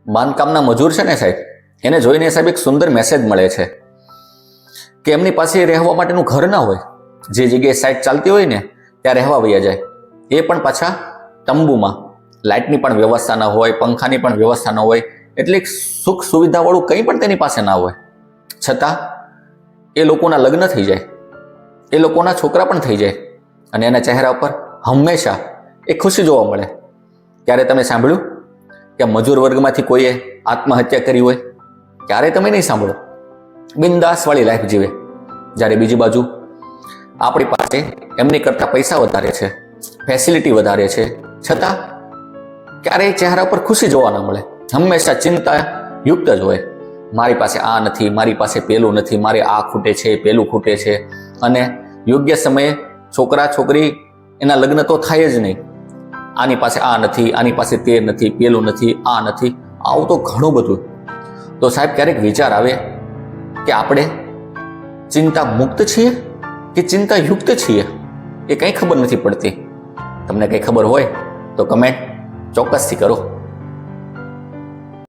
બાંધકામના મજૂર છે ને સાહેબ, એને જોઈને સાહેબ એક સુંદર મેસેજ મળે છે કે એમની પાસે રહેવા માટેનું ઘર ના હોય, જે જગ્યાએ સાઇટ ચાલતી હોય ને ત્યાં રહેવા વયા જાય, એ પણ પાછા તંબુમાં. લાઇટની પણ વ્યવસ્થા ના હોય, પંખાની પણ વ્યવસ્થા ન હોય, એટલે સુખ સુવિધાવાળું કંઈ પણ તેની પાસે ના હોય, છતાં એ લોકોના લગ્ન થઈ જાય, એ લોકોના છોકરા પણ થઈ જાય, અને એના ચહેરા ઉપર હંમેશા એ ખુશી જોવા મળે. ક્યારે તમે સાંભળ્યું કે મજૂર વર્ગમાંથી કોઈએ આત્મહત્યા કરી હોય? ક્યારે તમે નહીં સાંભળો. બિંદાસવાળી લાઈફ જીવે. જ્યારે બીજી બાજુ આપણી પાસે એમની કરતાં પૈસા વધારે છે, ફેસિલિટી વધારે છે, છતાં ક્યારેય ચહેરા પર ખુશી જોવા ન મળે. હંમેશા ચિંતા યુક્ત જ હોય. મારી પાસે આ નથી, મારી પાસે પેલું નથી, મારે આ ખૂટે છે, પેલું ખૂટે છે, અને યોગ્ય સમયે છોકરા છોકરી એના લગ્ન તો થાય જ નહીં. આની પાસે આ નથી, આની પાસે તે નથી, પેલું નથી, આ નથી, આવું તો ઘણું બધું. તો સાહેબ ક્યારેક વિચાર આવે કે આપણે ચિંતા મુક્ત છીએ કે ચિંતા યુક્ત છીએ, એ કંઈ ખબર નથી પડતી. તમને કંઈ ખબર હોય તો કમેન્ટ ચોક્કસથી કરો.